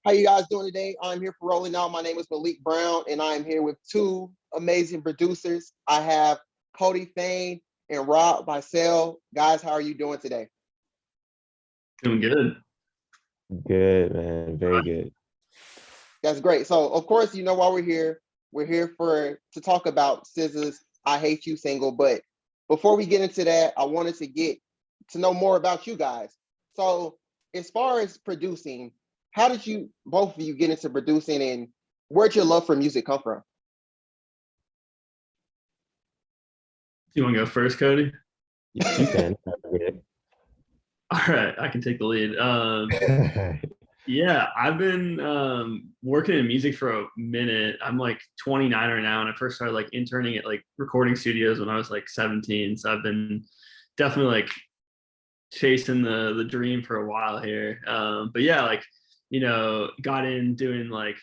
How you guys doing today? I'm here for Rolling Out. My name is Malik Brown, and I am here with two amazing producers. I have Cody Fane and Rob Bisel. Guys, how are you doing today? Doing good. Good, man. Very good. That's great. So, of course, you know why we're here. We're here to talk about SZA's "I Hate You" single. But before we get into that, I wanted to get to know more about you guys. So, as far as producing, how did you both of you get into producing, and where'd your love for music come from? Do you want to go first, Cody? You can. All right, I can take the lead. Yeah, I've been working in music for a minute. I'm like 29 right now, and I first started like interning at like recording studios when I was like 17. So I've been definitely like chasing the dream for a while here. But yeah, like got in doing like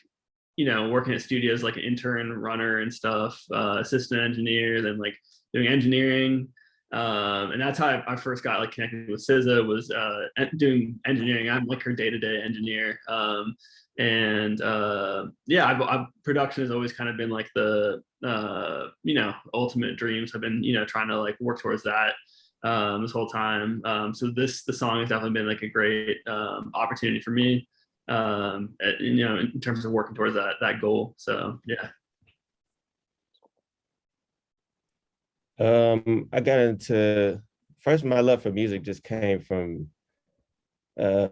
working at studios like an intern runner and stuff, assistant engineer, then like doing engineering. And that's how I first got like connected with SZA, was doing engineering. I'm like her day-to-day engineer. Yeah, I've production has always kind of been like the ultimate dreams. I've been trying to like work towards that this whole time. So the song has definitely been like a great opportunity for me, in terms of working towards that goal. So yeah. I got into first. My love for music just came from. I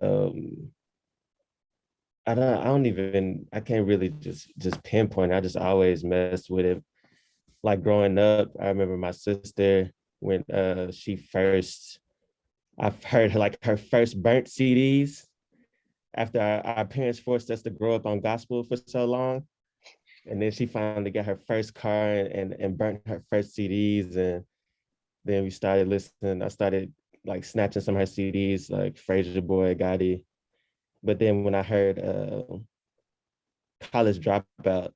can't really just pinpoint. I just always messed with it. Like growing up, I remember my sister when I've heard like her first burnt CDs after our parents forced us to grow up on gospel for so long. And then she finally got her first car and burnt her first CDs. And then we started listening. I started like snatching some of her CDs, like Fraser Boy, Gotti. But then when I heard College Dropout, that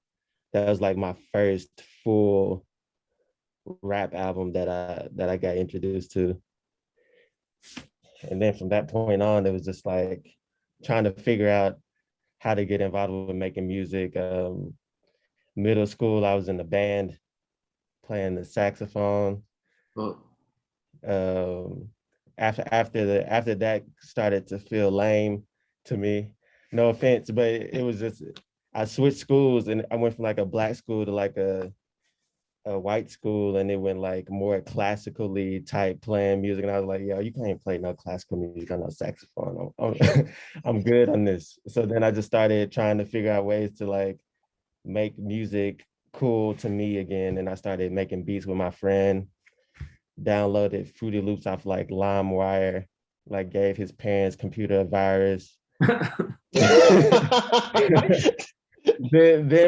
was like my first full rap album that I got introduced to. And then from that point on, it was just like trying to figure out how to get involved with making music. Middle school, I was in the band playing the saxophone. Oh. After that started to feel lame to me. No offense, but it was just I switched schools and I went from like a black school to like a white school, and it went like more classically type playing music. And I was like, yo, you can't play no classical music on no saxophone. I'm good on this. So then I just started trying to figure out ways to like make music cool to me again. And I started making beats with my friend, downloaded Fruity Loops off like LimeWire, like gave his parents' computer a virus. then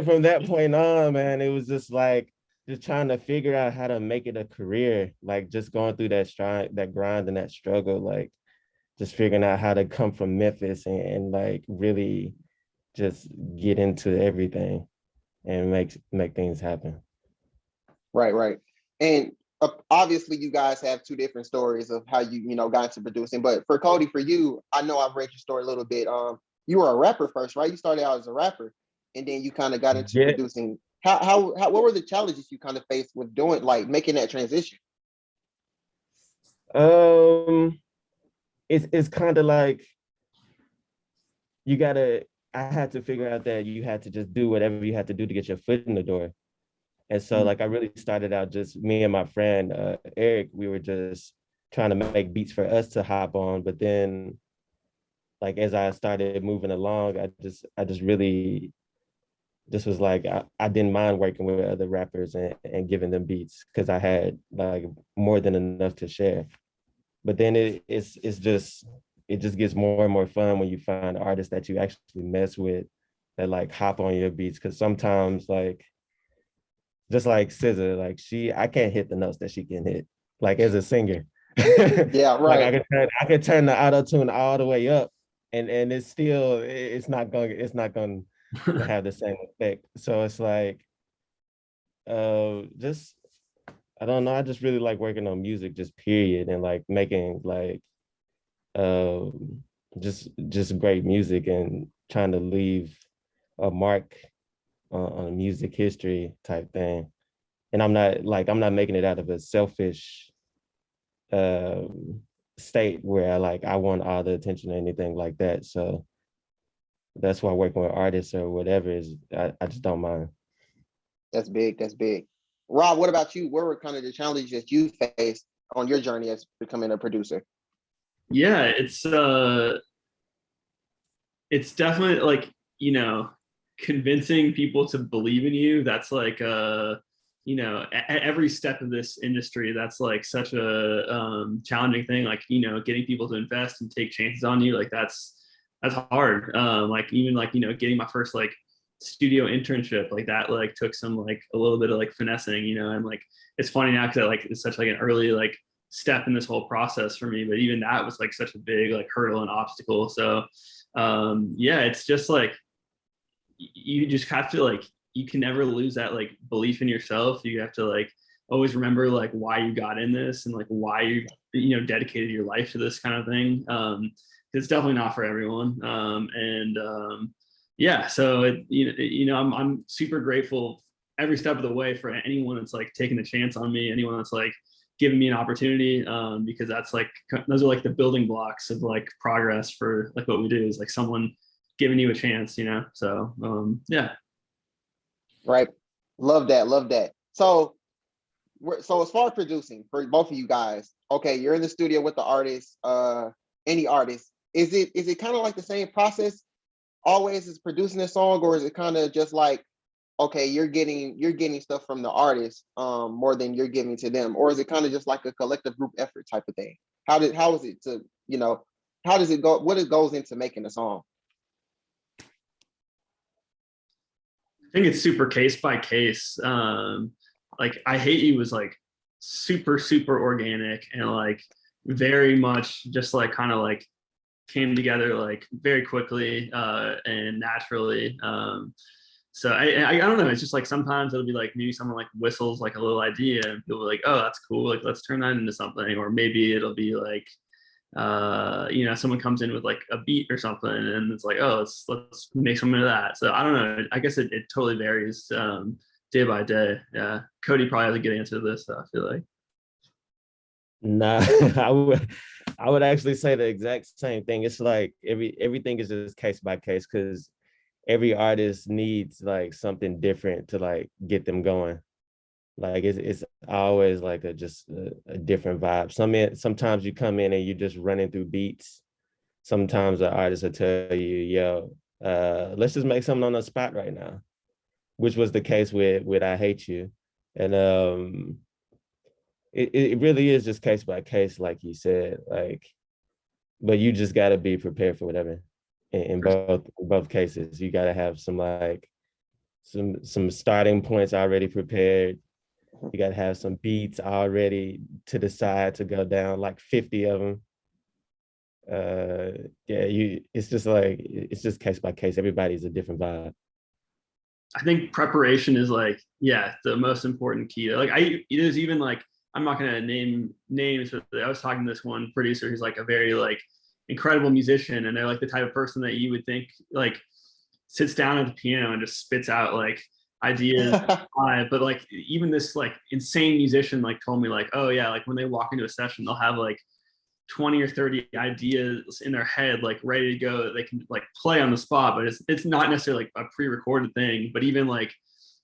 from that point on, man, it was just like just trying to figure out how to make it a career, like just going through that grind and that struggle, like just figuring out how to come from Memphis and like really just get into everything and make things happen. Right. And obviously, you guys have two different stories of how you got into producing. But for Cody, for you, I know I've read your story a little bit. You were a rapper first, right? You started out as a rapper, and then you kind of got into producing. How what were the challenges you kind of faced with doing like making that transition? It's kind of like I had to figure out that you had to just do whatever you had to do to get your foot in the door. And so like I really started out just me and my friend Eric, we were just trying to make beats for us to hop on. But then like as I started moving along, I just really this was like I didn't mind working with other rappers and giving them beats because I had like more than enough to share. But then it just gets more and more fun when you find artists that you actually mess with that like hop on your beats. Cause sometimes like just like SZA, like I can't hit the notes that she can hit, like as a singer. Yeah, right. Like I could turn the auto tune all the way up, and it's not going to have the same effect. So it's like, just I don't know. I just really like working on music, just period, and like making like, just great music and trying to leave a mark on music history type thing. And I'm not making it out of a selfish state where I want all the attention or anything like that. So that's why working with artists or whatever is, I just don't mind. That's big. That's big. Rob, what about you? What were kind of the challenges that you faced on your journey as becoming a producer? Yeah, it's definitely like, convincing people to believe in you. That's like at every step of this industry, that's like such a challenging thing. Like, getting people to invest and take chances on you, like that's hard. Like even like, getting my first like studio internship, like that like took some like a little bit of like finessing, and like it's funny now because like it's such like an early like step in this whole process for me, but even that was like such a big like hurdle and obstacle. So yeah, it's just like you just have to like, you can never lose that like belief in yourself. You have to like always remember like why you got in this and like why you dedicated your life to this kind of thing. It's definitely not for everyone. Yeah, so I'm super grateful every step of the way for anyone that's like taking a chance on me, anyone that's like giving me an opportunity, because that's like, those are like the building blocks of like progress for like what we do, is like someone giving you a chance, so yeah. Right. Love that. Love that. So as far as producing for both of you guys, okay, you're in the studio with the artist, any artist. Is it kind of like the same process always as producing a song, or is it kind of just like, okay, you're getting stuff from the artist more than you're giving to them, or is it kind of just like a collective group effort type of thing? How is it to, how does it go? What it goes into making a song? I think it's super case by case. Like I Hate You was like super, super organic and like very much just like kind of like came together like very quickly and naturally. So I don't know. It's just like sometimes it'll be like maybe someone like whistles like a little idea and people are like, oh, that's cool. Like let's turn that into something. Or maybe it'll be like someone comes in with like a beat or something and it's like, oh, let's make something of that. So I don't know, I guess it totally varies day by day. Yeah, Cody probably has a good answer to this, I feel like. Nah, I would actually say the exact same thing. It's like everything is just case by case, because every artist needs like something different to like get them going. Like it's always like a different vibe. Sometimes you come in and you're just running through beats. Sometimes the artist will tell you, yo, let's just make something on the spot right now, which was the case with I Hate You. And it really is just case by case, like you said, like, but you just got to be prepared for whatever. In both cases, you got to have some like some starting points already prepared. You got to have some beats already to the side to go down, like 50 of them. It's just case by case. Everybody's a different vibe. I think preparation is like, yeah, the most important key. Like there's even like, I'm not gonna name names, but I was talking to this one producer who's like a very like incredible musician, and they're like the type of person that you would think like sits down at the piano and just spits out like ideas. But like even this like insane musician like told me like, oh yeah, like when they walk into a session, they'll have like 20 or 30 ideas in their head like ready to go that they can like play on the spot, but it's not necessarily like a pre-recorded thing. But even like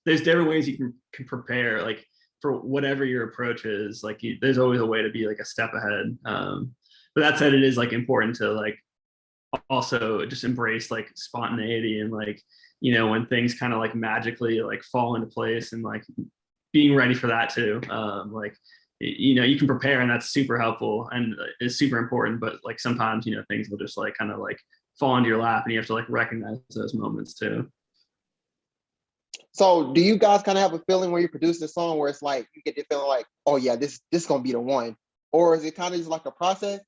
there's different ways you can prepare like for whatever your approach is. Like there's always a way to be like a step ahead. But that said, it is like important to like also just embrace like spontaneity and like when things kind of like magically like fall into place, and like being ready for that too. Like you can prepare, and that's super helpful and is super important, but like sometimes things will just like kind of like fall into your lap, and you have to like recognize those moments too. So do you guys kind of have a feeling when you produce a song where it's like you get the feeling like, oh yeah, this gonna be the one, or is it kind of just like a process?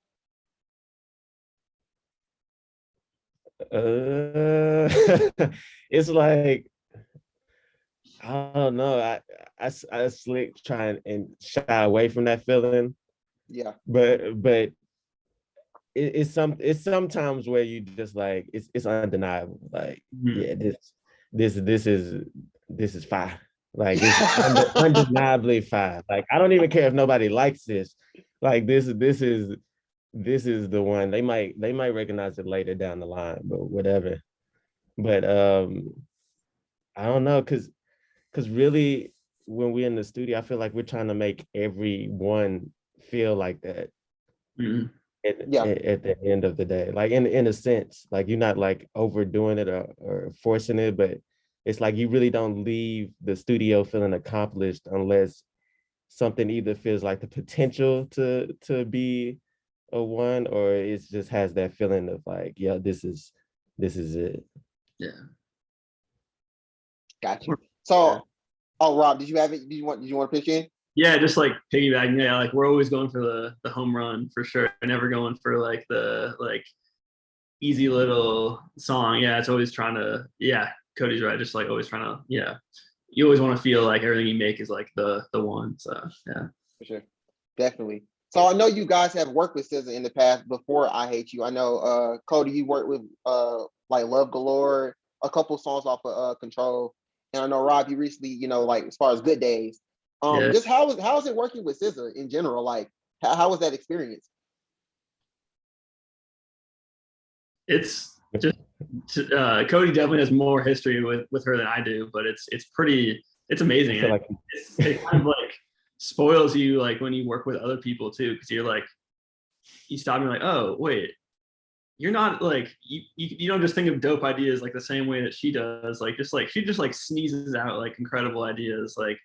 It's like, I don't know. I slick trying and shy away from that feeling. Yeah. But it's sometimes where you just like it's undeniable. Like, Mhm. yeah, this is fire. Like it's undeniably fire. Like I don't even care if nobody likes this. Like this is the one. They might recognize it later down the line, but whatever. But I don't know, cause really when we're in the studio, I feel like we're trying to make everyone feel like that Mhm. Yeah, at the end of the day. Like in a sense, like you're not like overdoing it or forcing it, but it's like you really don't leave the studio feeling accomplished unless something either feels like the potential to be a one, or it just has that feeling of like, yeah, this is it. Yeah. got you. Yeah. So, oh, Rob, did you have it? Did you want to pitch in? Yeah, just like piggybacking. Yeah, like we're always going for the home run for sure. Never going for like the like easy little song. Yeah, it's always trying to. Yeah, Cody's right. Just like always trying to. Yeah, you always want to feel like everything you make is like the one. So yeah. For sure, definitely. So I know you guys have worked with SZA in the past before I Hate You. I know Cody, you worked with like Love Galore, a couple songs off of Control, and I know Rob, you recently, like as far as Good Days. Yeah, Just how is it working with SZA in general? Like how was that experience? it's just Cody definitely has more history with her than I do, but it's pretty it's I amazing. feel like It kind of like spoils you like when you work with other people too, because you're like you stop and you're like, oh wait, you're not like you don't just think of dope ideas like the same way that she does. Like just like she just like sneezes out like incredible ideas. Like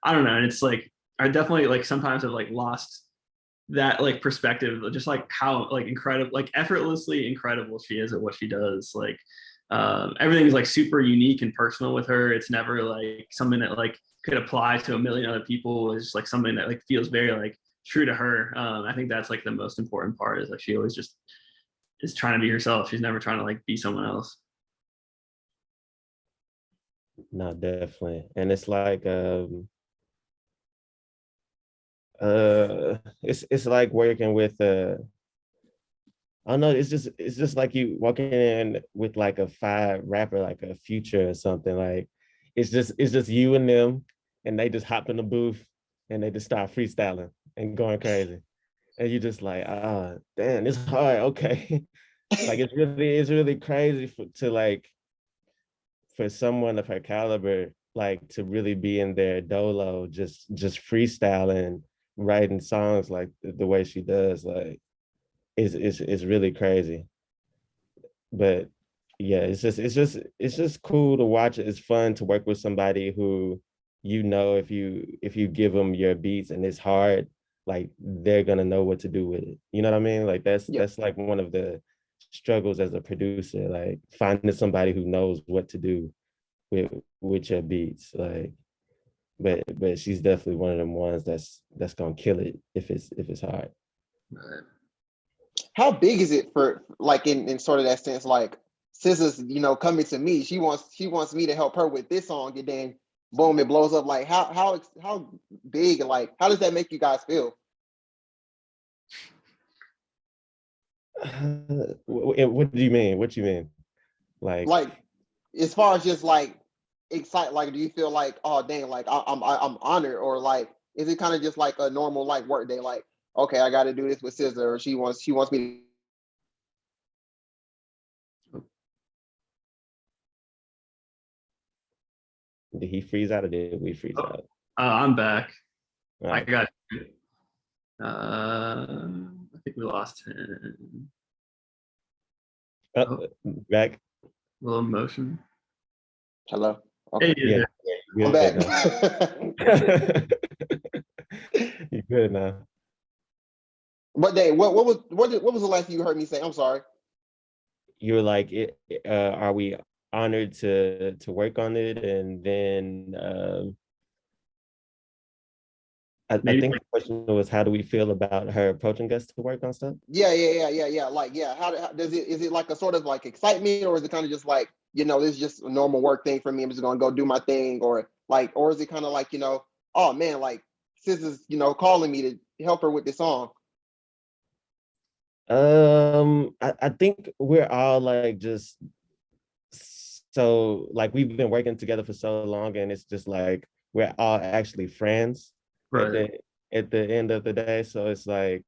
I don't know, and it's like I definitely like sometimes have like lost that like perspective of just like how like incredible like effortlessly incredible she is at what she does. Like everything's like super unique and personal with her. It's never like something that like could apply to a million other people. It's just like something that like feels very like true to her. I think that's like the most important part is like she always just is trying to be herself. She's never trying to like be someone else. no, definitely. And it's like it's like working with I don't know, it's just like you walking in with like a five rapper, like a Future or something. Like it's just you and them, and they just hop in the booth and they just start freestyling and going crazy. And you just like, ah, damn, it's hard. Okay. Like it's really crazy to like for someone of her caliber, like to really be in their dolo, just freestyling, writing songs like the way she does, like it's really crazy. But yeah, it's just cool to watch. It's fun to work with somebody who, if you give them your beats and it's hard, like they're gonna know what to do with it. You know what I mean? Like Yeah, that's like one of the struggles as a producer, like finding somebody who knows what to do with your beats. Like, but she's definitely one of them ones that's gonna kill it if it's hard. But how big is it for like in sort of that sense? Like SZA's, coming to me. She wants me to help her with this song, and then boom, it blows up. Like how big and like how does that make you guys feel? What do you mean? What you mean? Like, Like as far as just like excite, like do you feel like, oh dang, like I'm honored, or like is it kind of just like a normal like work day? Like okay, I got to do this with SZA, or she wants me. did he freeze out or did we freeze oh, out? I'm back. All I right. got I think we lost him. Oh, Back. a little emotion. Hello. Hey, Okay, Yeah, I'm you're good back. now. You're good now. What day? What was the last thing you heard me say? I'm sorry. You were like, are we honored to work on it? And then I maybe think the question was, how do we feel about her approaching us to work on stuff? Yeah. Like, yeah. How does it? Is it like a sort of like excitement, or is it kind of just like, this is just a normal work thing for me? I'm just gonna go do my thing, or like, or is it kind of like, oh man, like SZA's, calling me to help her with this song? I think we're all like just so like we've been working together for so long, and it's just like we're all actually friends at Right. the end of the day. So it's like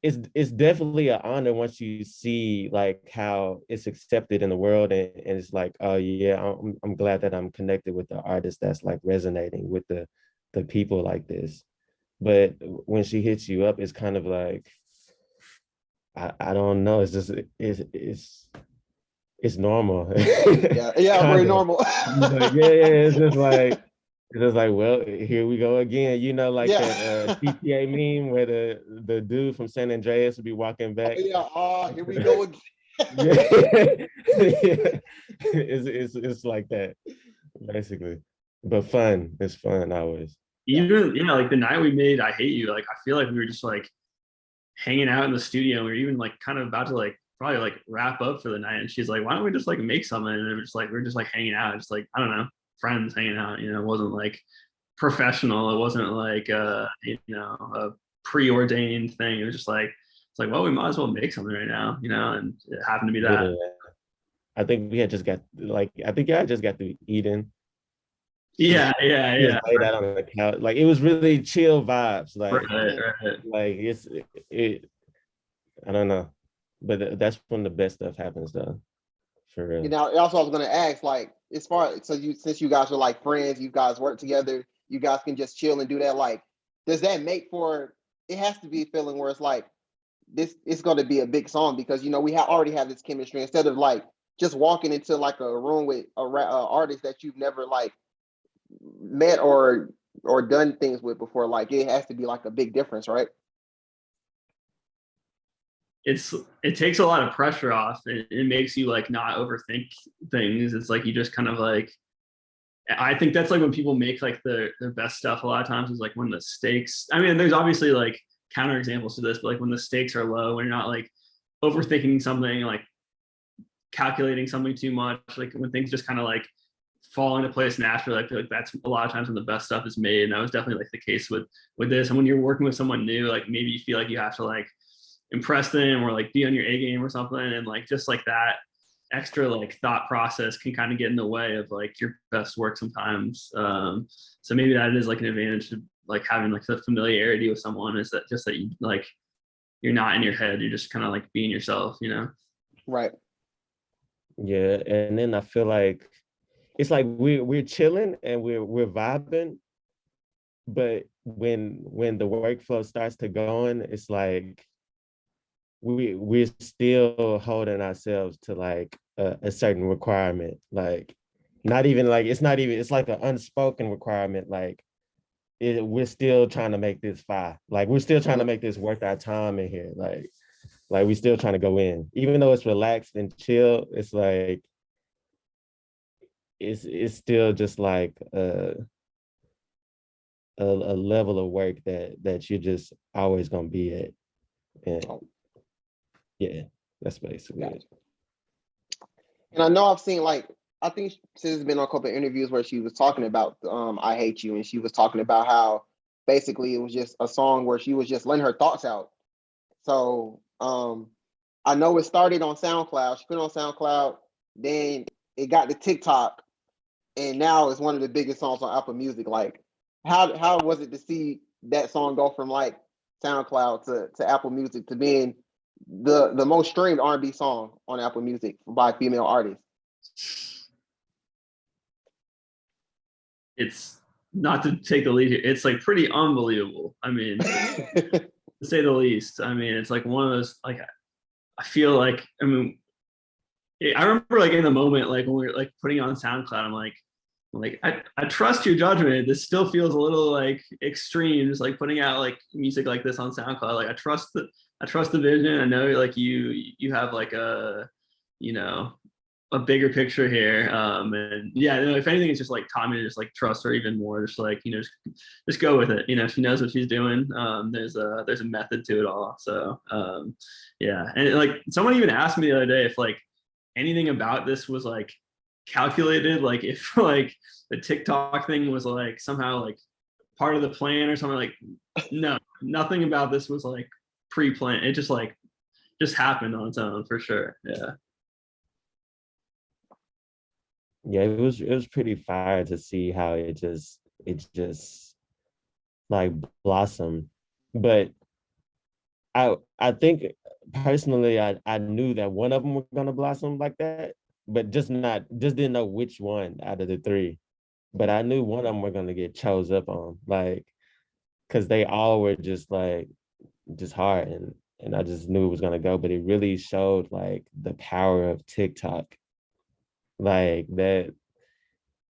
it's definitely an honor once you see like how it's accepted in the world, and it's like, oh yeah, I'm glad that I'm connected with the artist that's like resonating with the people like this. But when she hits you up, it's kind of like I don't know. It's just it's normal. Yeah, yeah, very Kind of. normal. But yeah, it's just like, well, here we go again. You know, like Yeah. that GTA meme where the dude from San Andreas would be walking Oh back. yeah. Oh, here we go again. Yeah. Yeah. It's like that, basically. But fun. It's fun always. Yeah. Even, you know, like the night we made I Hate You, like I feel like we were just like hanging out in the studio. We were even like kind of about to like probably like wrap up for the night. And she's like, why don't we just like make something? And it was just like, we're just like hanging out, just like, I don't know, friends hanging out, you know, it wasn't like professional. It wasn't like you know, a preordained thing. It was just like, it's like, well, we might as well make something right now, you know, and it happened to be that. Yeah. I think we had just got like I think y'all just got through eating. Yeah, yeah, Just yeah. laid out on the couch. Like it was really chill vibes. Right, Mhm. right. Like it I don't know. But that's when the best stuff happens though. For You real. know, also I was gonna ask, like, as far so you since you guys are like friends, you guys work together, you guys can just chill and do that. Like, does that make for it has to be a feeling where it's like this it's gonna be a big song because you know we already have this chemistry instead of like just walking into like a room with a artist that you've never like met or done things with before. Like it has to be like a big difference, right? It's it takes a lot of pressure off. It makes you like not overthink things. It's like you just kind of like, I think that's like when people make like their best stuff a lot of times is like when the stakes, I mean, there's obviously like counter examples to this, but like when the stakes are low, when you're not like overthinking something, like calculating something too much, like when things just kind of like fall into place naturally. I feel like that's a lot of times when the best stuff is made. And that was definitely like the case with this. And when you're working with someone new, like maybe you feel like you have to like impress them or like be on your A game or something. And like just like that extra like thought process can kind of get in the way of like your best work sometimes. So maybe that is like an advantage of like having like the familiarity with someone, is that just that you like you're not in your head, you're just kind of like being yourself, you know? Right. Yeah. And then I feel like it's like we're chilling and we're vibing, but when the workflow starts to going, it's like we're still holding ourselves to like a certain requirement. Like not even like it's not even it's like an unspoken requirement. Like we're still trying to make this fire. Like we're still trying to make this worth our time in here. Like we still trying to go in, even though it's relaxed and chill. It's like it's still just like a level of work that you're just always gonna be at. And Oh, yeah, that's basically gotcha. it. And I know I've seen like I think she's been on a couple of interviews where she was talking about I Hate You, and she was talking about how basically it was just a song where she was just letting her thoughts out. So I know it started on SoundCloud. She put it on SoundCloud, then it got to TikTok, and now it's one of the biggest songs on Apple Music. Like, how was it to see that song go from like SoundCloud to Apple Music to being the most streamed R&B song on Apple Music by female artists? It's not to take the lead here, it's like pretty unbelievable. I mean, to say the least. I mean, it's like one of those like I feel like, I mean, I remember like in the moment, like when we were like putting it on SoundCloud, I'm like, I trust your judgment. This still feels a little like extreme, just like putting out like music like this on SoundCloud. Like I trust the vision. I know like you have like a, you know, a bigger picture here. And yeah, if anything, it's just like taught me to just like trust her even more. Just like, you know, just go with it. You know, she knows what she's doing. There's a method to it all. So yeah. And like someone even asked me the other day if like anything about this was like calculated, like if like the TikTok thing was like somehow like part of the plan or something. Like no, nothing about this was like pre-planned. It just like just happened on its own for sure. Yeah. Yeah, it was pretty fire to see how it just like blossomed. But I think personally I knew that one of them were gonna blossom like that, but just didn't know which one out of the three. But I knew one of them were gonna get chose up on, like, because they all were just like just hard, and I just knew it was gonna go. But it really showed like the power of TikTok, like that.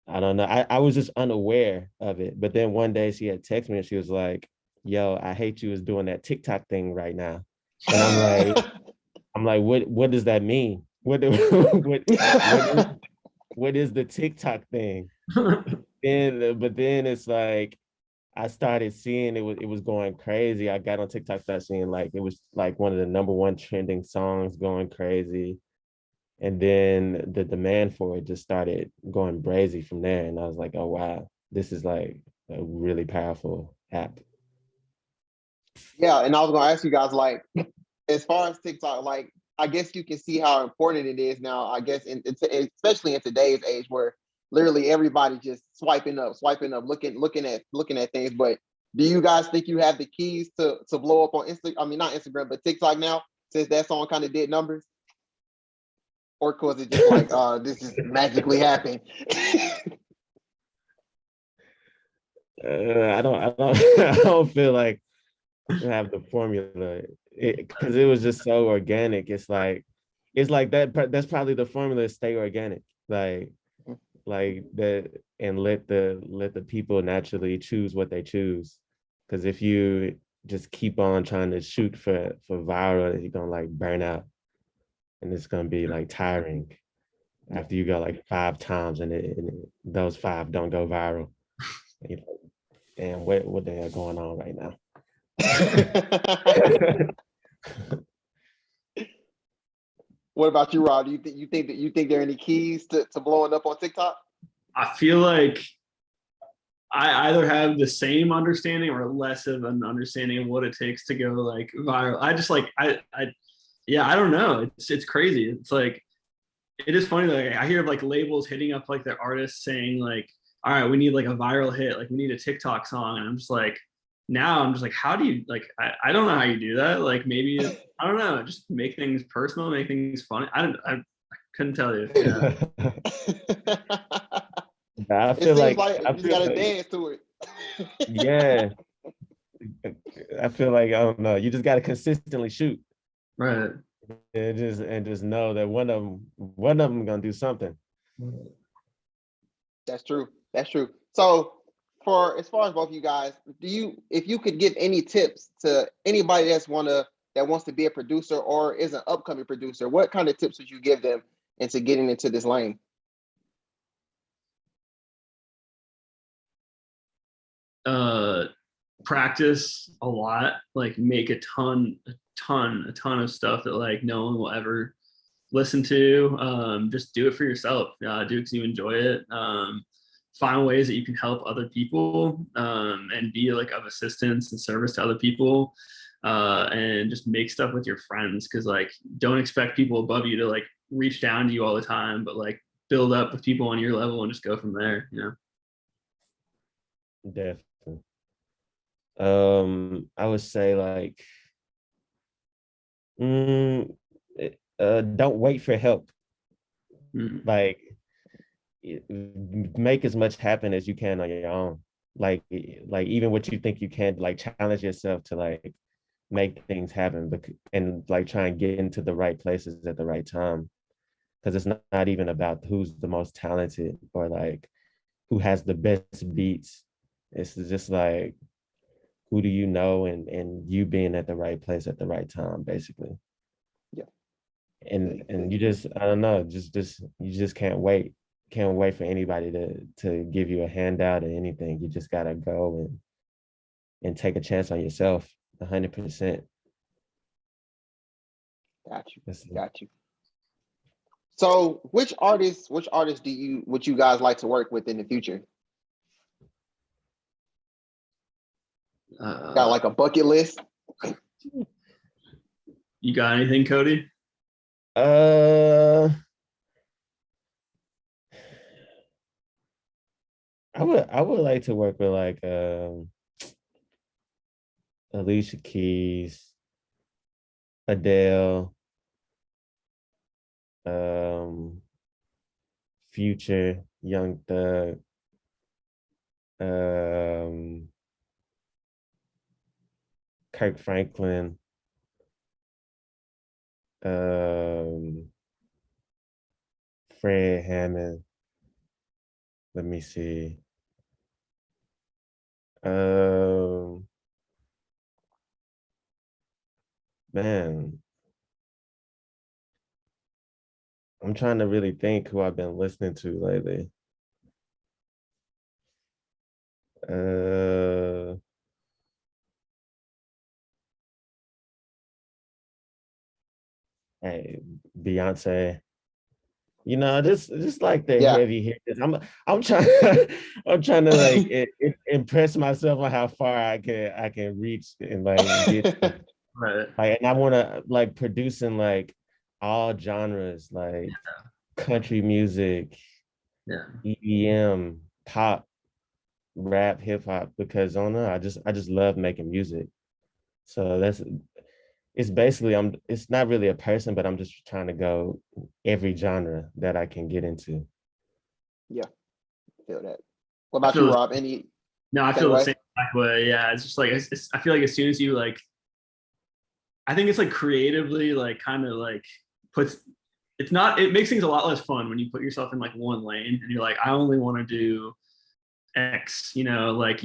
I don't know. I was just unaware of it. But then one day she had texted me and she was like, "Yo, I hate you is doing that TikTok thing right now." And I'm like, what does that mean? What is the TikTok thing? But then it's like I started seeing it was going crazy. I got on TikTok, started seeing like it was like one of the #1 trending songs going crazy. And then the demand for it just started going crazy from there. And I was like, oh wow, this is like a really powerful app. Yeah, and I was gonna ask you guys, like, as far as TikTok, like, I guess you can see how important it is now. I guess, especially in today's age, where literally everybody just swiping up, looking at things. But do you guys think you have the keys to blow up on Instagram? I mean, not Instagram, but TikTok now, since that song kind of did numbers, or was it just like, this just magically happened? I don't feel like I have the formula because it was just so organic. It's like that. That's probably the formula. Stay organic, like that, and let the people naturally choose what they choose. Because if you just keep on trying to shoot for viral, you're gonna like burn out, and it's gonna be like tiring after you go like 5 times and those 5 don't go viral. You know, damn, what the hell going on right now? What about you, Rob? Do you think there are any keys to blowing up on TikTok? I feel like I either have the same understanding or less of an understanding of what it takes to go like viral. I just like yeah, I don't know. It's crazy. It's like it is funny. Like I hear of like labels hitting up like their artists saying like, all right, we need like a viral hit, like we need a TikTok song, and I'm just like, now I'm just like, how do you like? I don't know how you do that. Like maybe I don't know. Just make things personal, make things funny. I couldn't tell you. Yeah. I It feel seems like like I you just feel gotta like dance to it. yeah. I feel like I don't know. You just got to consistently shoot Right. and just know that one of them gonna do something. That's true. That's true. So, for as far as both of you guys, if you could give any tips to anybody that wants to be a producer or is an upcoming producer, what kind of tips would you give them into getting into this lane? Practice a lot, like make a ton of stuff that like no one will ever listen to. Just do it for yourself. Do it because you enjoy it. Find ways that you can help other people, and be like of assistance and service to other people, and just make stuff with your friends, because like don't expect people above you to like reach down to you all the time, but like build up with people on your level and just go from there, you know. Definitely. I would say like, don't wait for help. Mm. Like, make as much happen as you can on your own. Like even what you think you can, like challenge yourself to like make things happen, and like try and get into the right places at the right time. Because it's not even about who's the most talented or like who has the best beats. It's just like who do you know, and you being at the right place at the right time, basically. Yeah. And you just, I don't know, just you just can't wait for anybody to give you a handout or anything. You just gotta go and take a chance on yourself 100%. Got you. So, which artists would you guys like to work with in the future? Got like a bucket list? You got anything, Cody? Uh, I would like to work with like Alicia Keys, Adele, um, Future, Young Thug, um, Kirk Franklin, um, Fred Hammond. Let me see. Um, Man, I'm trying to really think who I've been listening to lately. Uh, hey, Beyonce. You know, just like the Yeah. heavy hitters. I'm trying I'm trying to like impress myself on how far I can reach and like get to. Right. Like, and I want to like producing like all genres, like country music, Yeah. EDM, pop, rap, hip hop, because I don't know, I just love making music. So it's basically it's not really a person, but I'm just trying to go every genre that I can get into. Yeah, feel that. What I about feel you, the, Rob? Any no, I same feel the way? same exact way. Yeah, it's just like I feel like as soon as you like, I think it's like creatively like kind of like puts it's not it makes things a lot less fun when you put yourself in like one lane and you're like I only want to do X. You know, like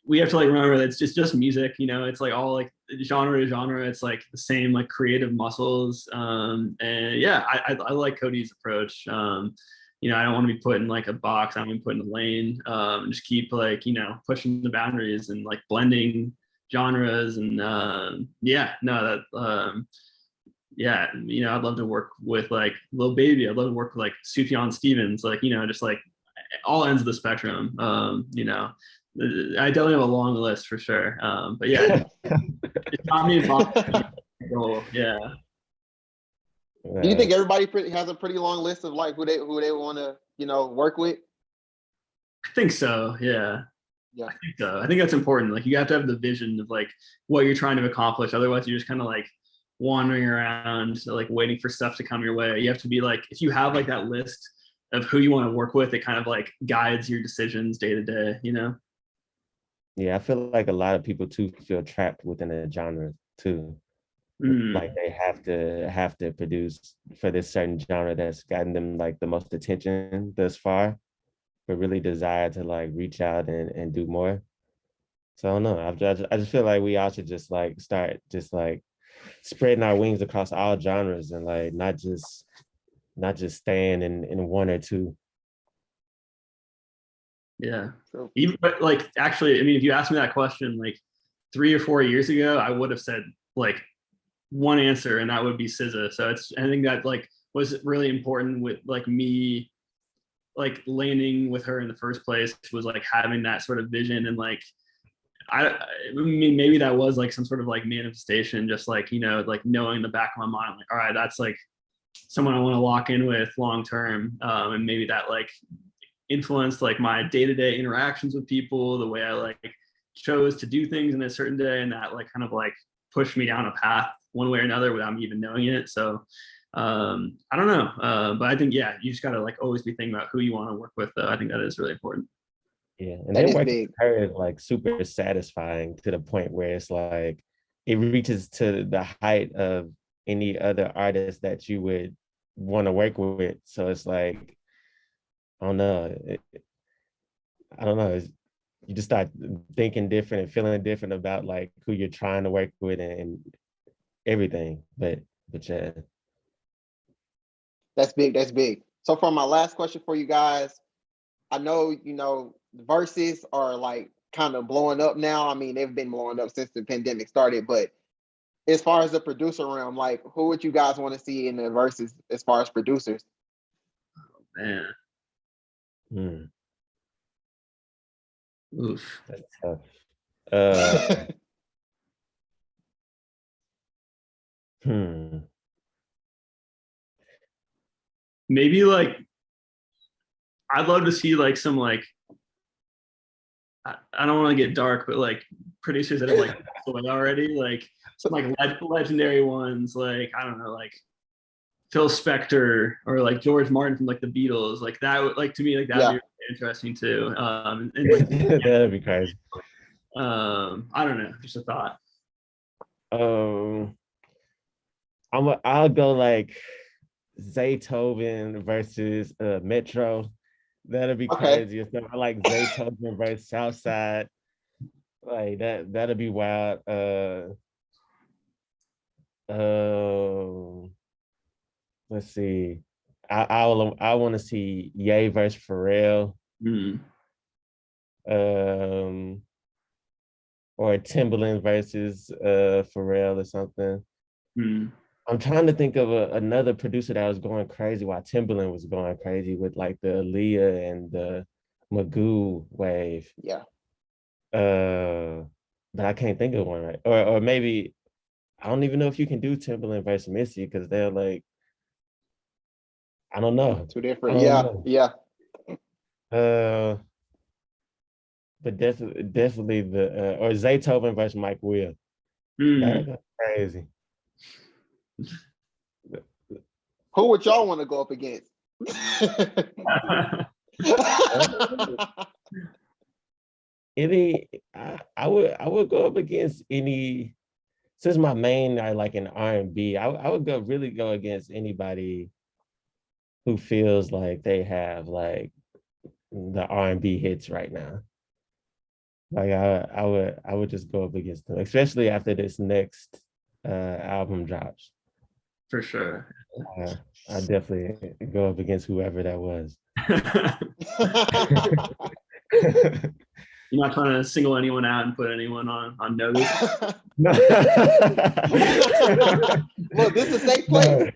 we have to like remember that it's just music. You know, it's like all like genre to genre. It's like the same like creative muscles. And yeah, I like Cody's approach. You know, I don't want to be put in like a box. I want to be put in a lane. Just keep like pushing the boundaries and like blending genres and yeah, no that yeah, I'd love to work with like Lil Baby. I'd love to work with like Sufjan Stevens. Like just like all ends of the spectrum. I definitely have a long list for sure. But yeah, it's not me and Bob. Yeah, Do you think Right. everybody has a pretty long list of like who they want to work with? I think so. Yeah, Yeah, I think so. I think that's important. Like you have to have the vision of like what you're trying to accomplish. Otherwise, you're just kind of like wandering around, so, like waiting for stuff to come your way. You have to be like, if you have like that list of who you want to work with, it kind of like guides your decisions day to day. Yeah, I feel like a lot of people too feel trapped within a genre too. Like Mm, they have to produce for this certain genre that's gotten them like the most attention thus far, but really desire to like reach out and do more. So I don't know. I just feel like we all should just like start just like spreading our wings across all genres and like not just staying in one or two. yeah. true. Even but like actually, I mean, if you asked me that question like 3 or 4 years ago, I would have said like one answer, and that would be SZA. So I think that like was really important with like me like landing with her in the first place was like having that sort of vision and like I mean maybe that was like some sort of like manifestation, just like like knowing in the back of my mind like all right, that's like someone I want to lock in with long term, and maybe that like influenced like my day-to-day interactions with people, the way I like chose to do things in a certain day, and that like kind of like pushed me down a path one way or another without me even knowing it. So I don't know, but I think yeah, you just gotta like always be thinking about who you want to work with, though. I think that is really important. Yeah. And That then is working big. with her is like super satisfying to the point where it's like it reaches to the height of any other artist that you would want to work with. So it's like, I don't know. I don't know. You just start thinking different and feeling different about like who you're trying to work with and everything. But yeah. That's big. That's big. So for my last question for you guys, I know verses are like kind of blowing up now. I mean, they've been blowing up since the pandemic started, but as far as the producer realm, like who would you guys want to see in the verses as far as producers? Man, Hmm, oof. that's tough. Uh Maybe like I'd love to see like some like I don't want to get dark, but like producers that have like passed away already, like some like legendary ones, like I don't know, like Phil Spector or like George Martin from like the Beatles, like that would like to me like that'd be really interesting too. And like That'd be crazy. I don't know, just a thought. I'll go like Zaytoven versus Metro. That'll be crazy. I like Zaytoven versus Southside. Like that'll be wild. Let's see. I want to see Ye versus Pharrell. Or Timbaland versus Pharrell or something. I'm trying to think of another producer that was going crazy while Timbaland was going crazy with like the Aaliyah and the Magoo wave. Yeah. But I can't think of one right. Or maybe I don't even know if you can do Timbaland versus Missy because they're like, I don't know. Two different. Yeah. But definitely the or Zaytoven versus Mike Will. That's crazy. Who would y'all want to go up against? I would go up against any. Since my main are like in R&B, I would really go against anybody who feels like they have like the R&B hits right now. Like I would just go up against them, especially after this next album drops. For sure. I definitely go up against whoever that was. You're not trying to single anyone out and put anyone on notice. No. Look, this is a safe place.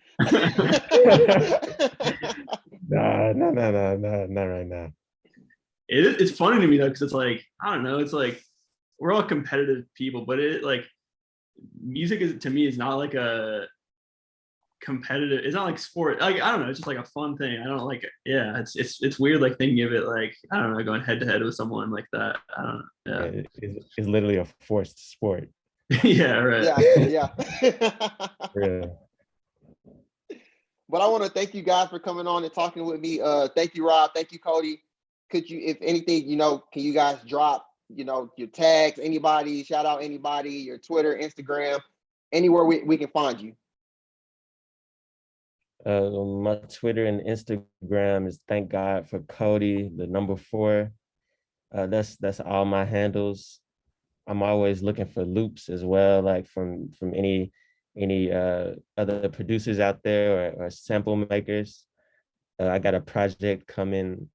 No, not right now. It's funny to me though, because it's like, I don't know, it's like we're all competitive people, but it like music is to me is not like a competitive, it's not like sport. Like I don't know, it's just like a fun thing. I don't like it's weird like thinking of it like, I don't know, going head to head with someone like that. I don't know. Yeah. It's literally a forced sport. Yeah, right. Yeah. But I want to thank you guys for coming on and talking with me. Thank you, Rob. Thank you, Cody. Could you, if anything, can you guys drop, your tags, anybody, shout out anybody, your Twitter, Instagram, anywhere we can find you? My Twitter and Instagram is ThankGod4Cody, the number 4. That's all my handles. I'm always looking for loops as well, like from any other producers out there or sample makers. I got a project coming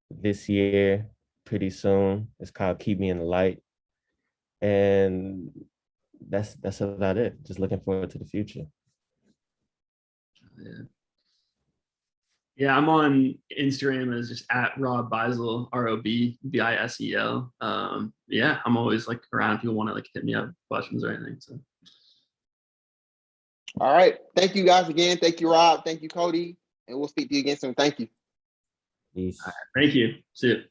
this year pretty soon. It's called Keep Me in the Light. And that's about it. Just looking forward to the future. Yeah, I'm on Instagram as just at Rob Bisel, ROBBISEL. Yeah, I'm always like around if people want to like hit me up questions or anything. So all right. Thank you guys again. Thank you, Rob. Thank you, Cody. And we'll speak to you again soon. Thank you. Peace. All right, thank you. See you.